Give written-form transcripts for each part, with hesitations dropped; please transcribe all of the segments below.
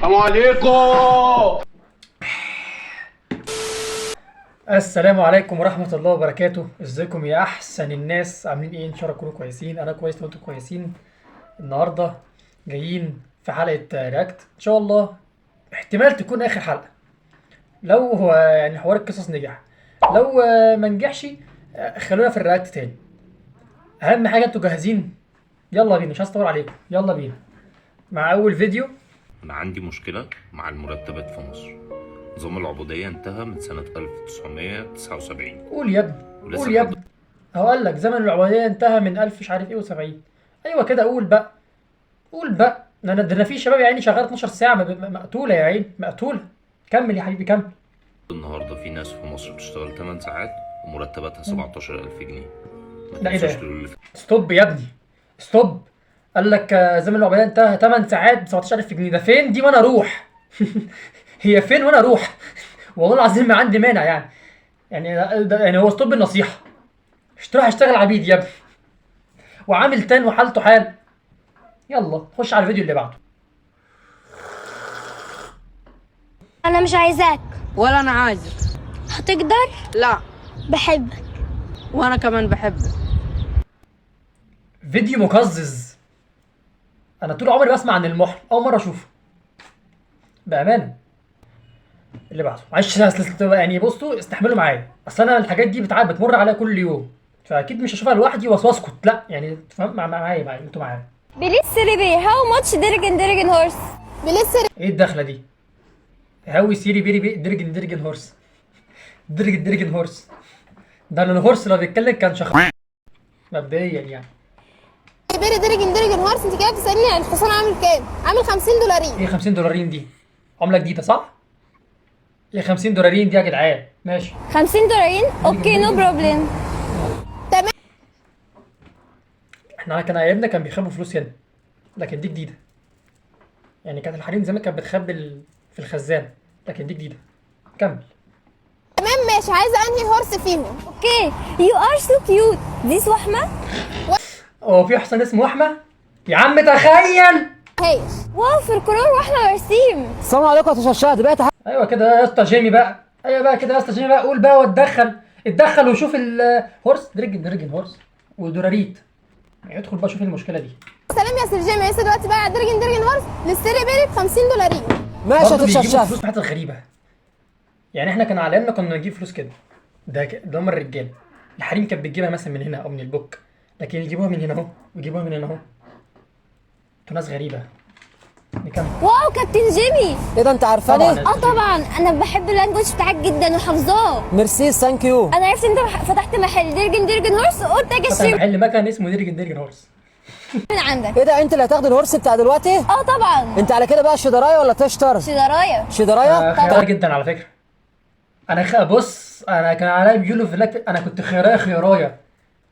السلام عليكم. السلام عليكم ورحمة الله وبركاته. ازيكم يا احسن الناس؟ عاملين ايه؟ ان شاء الله تكونوا كويسين. انا كويس وانتم كويسين. النهارده جايين في حلقة رياكت ان شاء الله. احتمال تكون اخر حلقة لو هو يعني حوار القصص نجح. لو ما نجحش خلونا في الرياكت تاني. اهم حاجة انتوا جاهزين؟ يلا بينا، مش عايز اطول عليكم، يلا بينا مع اول فيديو. أنا عندي مشكلة مع المرتبات في مصر. نظام العبودية انتهى من سنة 1979 قول يا ابني، ولسه قول يا لحد ابني. هو قال لك زمن العبودية انتهى من 1000 مش عارف ايه و70. ايوه كده، قول بقى، قول بقى. ده انا في شباب يا عيني شغال 12 ساعة مقتولة يا عيني، مقتولة. كمل يا حبيبي كمل. النهاردة في ناس في مصر بتشتغل 8 ساعات ومرتباتها 17,000 جنيه. ما لا ايه تنسوش ده؟ تقولوا لي ستوب يا ابني، ستوب. قال لك زمن العبودية انتهى 8 ساعات ب 17000 جنيه. ده فين دي وانا اروح؟ هي فين وانا اروح؟ والله العظيم ما عندي مانع يعني. يعني هو ستوب النصيحة. مش تروح اشتغل عبيد يا ابني وعامل تان وحالته حال. يلا خش على الفيديو اللي بعده. انا مش عايزاك. ولا انا عايزك. هتقدر؟ لا. بحبك. وانا كمان بحبك. فيديو مقزز. انا طول عمري بسمع عن المحن، اول مره اشوفه بامانه. اللي بعده معلش يعني بصوا استحملوا معايا، اصل انا الحاجات دي بتمر عليا كل يوم، فاكيد مش هشوفها لوحدي واسكت، لا يعني تفهم معايا انتوا معايا. بليز سيري هاو ماتش درجن هورس. بليز سيري. ايه الدخله دي؟ هاوي سيري بيري بي درجن هورس. درجن هورس. ده انا الهورس لو بيتكلم كان مبدئيا يعني. بيري درجن هورس. انت كده بتسالني الحصان عامل كام؟ عامل 50 دولارين. ايه 50 دولارين دي؟ عمله جديده صح؟ ايه 50 دولارين دي يا جدعان؟ ماشي 50 دولارين اوكي نو بروبلم. تمام. احنا كان ايامنا كان بيخبوا فلوس هنا، لكن دي جديده. يعني كانت الحريم زمان كانت بتخبي في الخزان، لكن دي جديده. كمل. تمام ماشي. عايزه انهي هورس فيهم؟ اوكي يو ار سو كيوت. دي وحمه. هو في حصان اسمه وحمه؟ يا عم تخيل. هايش. واو في القرار واحنا رسيم. السلام عليكم يا شهد بقيت. ايوه كده يا اسطى جيمي بقى، ايوه بقى كده يا اسطى جيمي بقى، قول بقى واتدخل. اتدخل وشوف الهورس درجن هورس ودوراريت. يعني ادخل بقى شوف المشكله دي. سلام يا سير جيمي. لسه دلوقتي بقى درجن هورس للسيري بيري ب 50 دولارين. ماشي يا برضه بيجيبوا شهد. فلوس من حتت غريبه. يعني احنا كان على ايامنا كنا نجيب فلوس كده. ده هم الرجاله. الحريم كانت بتجيبها مثلا من هنا او من البوك، لكن يجيبوها من هنا اهو ويجيبوها من هنا اهو. انتوا ناس غريبه. نكمل. واو كابتن جيمي. ايه ده انت عارفاني؟ طبعاً. طبعا انا بحب اللانجوج بتاعك جدا وحافظاه. ميرسي ثانك يو. انا عرفت انت فتحت محل درجن هورس وقلت اجي فتح اشتري محل مكن اسمه درجن هورس. من عندك. ايه ده انت اللي هتاخد الهورس بتاع دلوقتي؟ طبعا. انت على كده بقى شدرايه ولا تشتر؟ شدرايه. شدرايه؟ خيارة جدا على فكره. بص انا كان عليا بيقولوا في انا كنت خيرايه.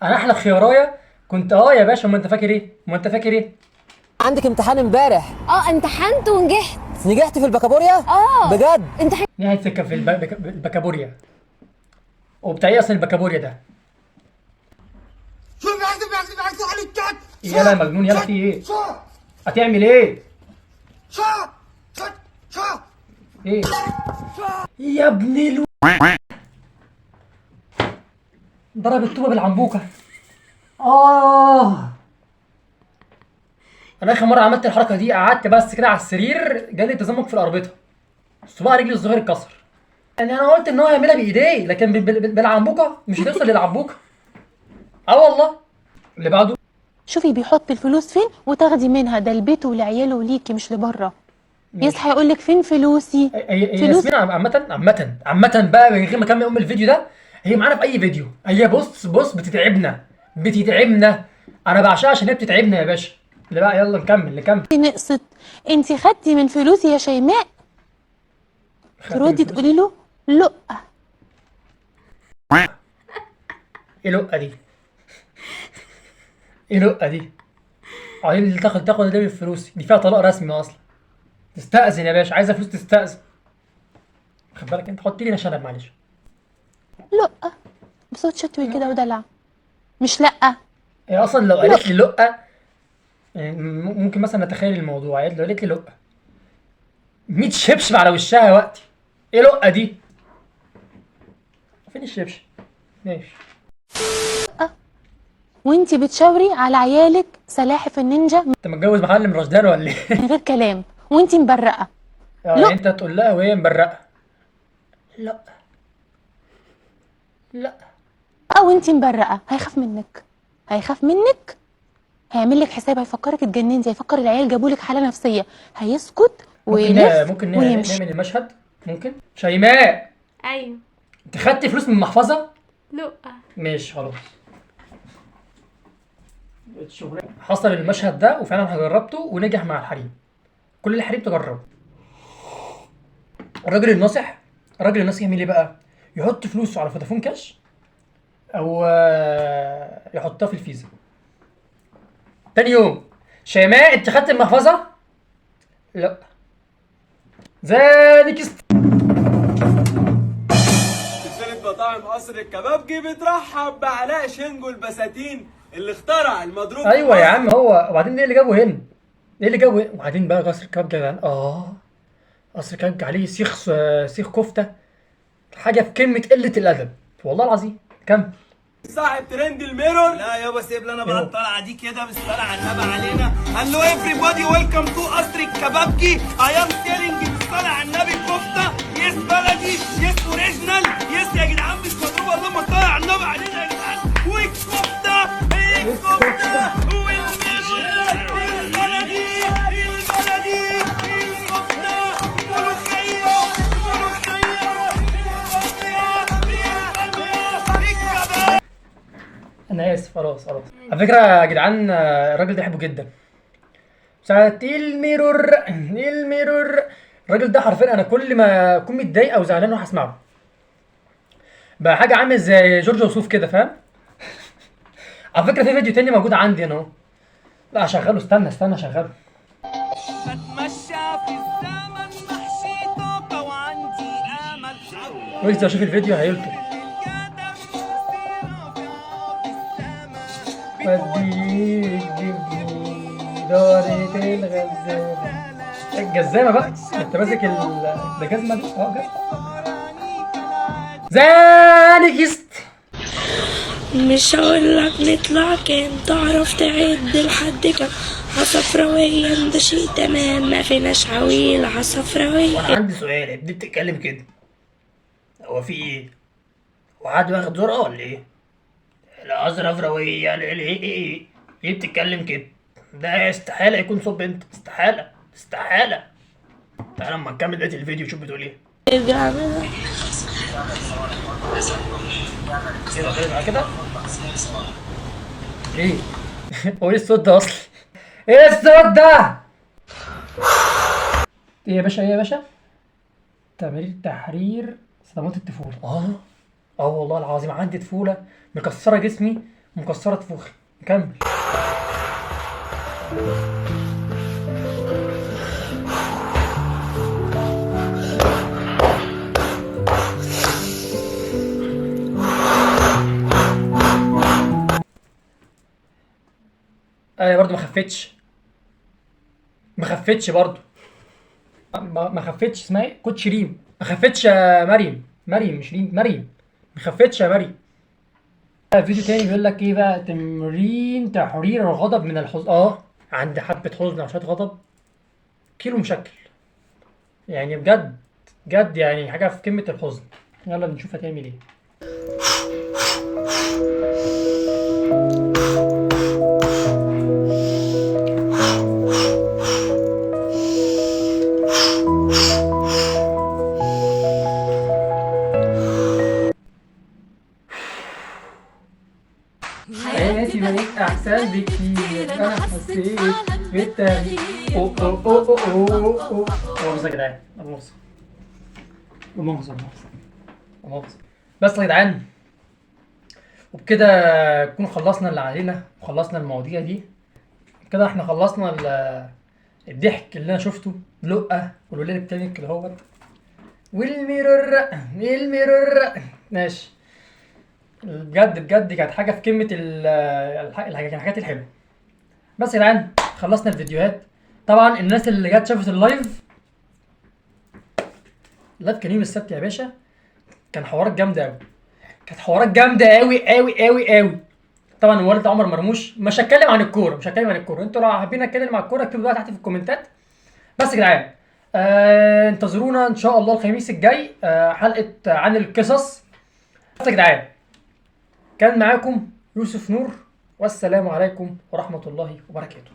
انا احلى خيرايه كنت يا باشا. ما انت فاكر ايه؟ عندك امتحان امبارح. امتحنت ونجحت. نجحت في البكابوريا؟ بجد؟ امتحنت. نهايه سكه في البكابوريا. وبتاع ايه اصلا البكابوريا ده؟ يلا يا مجنون، يلا في ايه؟ هتعمل ايه؟ ايه يا ابن ضرب الطوبه بالعنبوكه. انا اخر مره عملت الحركه دي قعدت بس كده على السرير جالي تزمك في الاربطه، صباع رجلي الصغير اتكسر. يعني انا قلت ان هو يعملها بايديه، لكن بالعنبوكه مش هتوصل للعنبوكه. والله. اللي بعده. شوفي بيحط الفلوس فين وتاخدي منها، ده لبيته ولعياله وليكي مش لبره. يصحى يقول لك فين فلوسي؟ هي فلوس. ياسمين عامة بقى من غير ما اكمل الفيديو ده. هي معانا في اي فيديو. هي بص بتتعبنا. انا بعشقها عشان هي بتتعبنا يا باشا. اللي بقى يلا نكمل. نقصت. انت خدتي من فلوسي يا شيماء. تردي تقولي له لا. ايه لقه دي؟ ايه لقه دي؟ عايزين اللي تاخد ده من فلوسي دي، فيها طلاق رسمي اصلا. تستأذن يا باشا، عايزه فلوس تستأذن. خد بالك انت، حط لي شنب معلش. لا بصوت شتوي كده ودلع. مش لا. هي اصلا لو قالت لي لقه يعني ممكن مثلا نتخيل الموضوع. لو قالت لي لقه 100 شبشب على وشها وقتي. ايه لقه دي؟ فين الشبشب؟ ماشي. وانتي بتشاوري على عيالك سلاحف النينجا انت متجوز معلم رشدان ولا ايه؟ من غير كلام، وانتي مبرقه. يعني انت تقول لها وهي مبرقه؟ لا لا. او انتي مبرقه، هيخاف منك، هيخاف منك، هيعمل لك حساب، هيفكرك اتجننتي، هيفكر العيال جابوا لك حاله نفسيه، هيسكت ويلف ممكن ويمشي. نعمل المشهد. ممكن. شيماء، ايوه. انت خدتي فلوس من المحفظه؟ لا. ماشي خلاص. حصل المشهد ده وفعلا جربته ونجح مع الحريم. كل الحريم تجربه. الراجل الناصح يعمل ايه بقى؟ يحط فلوسه على فودافون كاش او يحطها في الفيزا. تاني يوم، شيماء انت خدت المحفظه؟ لا. نيكست. سلسلة مطاعم قصر الكبابجي بترحب بعلاء شنجو البساتين اللي اخترع المضروب. ايوه يا عم هو. وبعدين ايه اللي جابه هنا؟ وبعدين بقى قصر الكبابجي يا جدعان. قصر الكبابجي عليه سيخ كفته، حاجه في قمه قله الادب والله العظيم. كمل. صاحب ترند الميرور. لا يابا سيب لنا بقى الطلعه دي كده بالصلاه على النبي علينا. هلو ايفري بودي ويلكم تو قصر الكبابجي. اي ام سيلينج بالصلاه على النبي كفته. يس بلدي، يس اوريجينال، يس يا جدعان مش مضروبه اللهم صل على النبي علينا يا جدعان. والكفته البلدي الكفته ملوخيه انا اسف. خلاص. على فكره يا جدعان الراجل ده بحبه جدا. ساعة الميرور. الراجل ده حرفيا انا كل ما اكون متضايق او زعلان اروح اسمعه. بقى حاجه عامل زي جورج وسوف كده، فاهم؟ على فكره في فيديو تاني موجود عندي هنا اهو. لا هشغله. استنى اشغله. بتمشى في الزمن محشي طاقه وعندي امل. ويجي اشوف الفيديو هيلطم. وديك جبني دارة الجزامة بقى. انت ماسك ده جزمة دي؟ زانيكست. مش هقولك نطلع كام، تعرف تعد لحد كام. عصفراوية ده شيء تمام، ما فيناش عويل عصفراوية. وانا عندي سؤال. دي بتتكلم كده، هو في ايه؟ هو حد واخد زرقاء ولا ايه؟ العصفراوية ايه بتتكلم كده؟ ده استحالة يكون صوت بنت. استحالة. تعالى اما نكمل بقية الفيديو شوف بتقول ايه. ارجع منها كده. ايه؟ هو ايه الصوت ده اصلا؟ ايه الصوت ده؟ ايه يا باشا؟ تحرير صدمات الطفولة. والله العظيم عندي طفولة مكسرة جسمي ومكسرة طفوخي. نكمل. برضه ما خفتش برضه. ما خفتش. اسمها ايه؟ كوتش ريم. ما خفتش يا مريم مش ريم. مريم ما خفتش يا مريم. فيديو تاني بيقول لك ايه بقى؟ تمرين تحرير الغضب من الحزن. عندي حبة حزن وشوية غضب كيلو مشكل. يعني بجد يعني حاجة في قمة الحزن. يلا نشوف هتعمل ايه. حياتي بقت احسن بكتير. انا حسيت بالتغيير. مؤاخذة يا جدعان. مؤاخذة. بس يا جدعان، وبكده نكون خلصنا اللي علينا وخلصنا المواضيع دي. كده احنا خلصنا الضحك اللي انا شفته. لقة والولاد التاني كده اهوت. والميرور ماشي. بجد كانت حاجه في قمه الحاجات الحلوه. بس يا جدعان خلصنا الفيديوهات. طبعا الناس اللي جت شافت اللايف اللايف كان يوم السبت يا باشا، كان حوارات جامده قوي، كانت حوارات جامده قوي قوي قوي قوي. طبعا والد عمر مرموش، مش هتكلم عن الكوره، مش هتكلم عن الكوره، انتوا لو حابين اتكلم عن الكوره اكتبوا بقى تحت في الكومنتات. بس يا جدعان انتظرونا ان شاء الله الخميس الجاي حلقه عن القصص. بس يا جدعان كان معاكم يوسف نور، والسلام عليكم ورحمه الله وبركاته.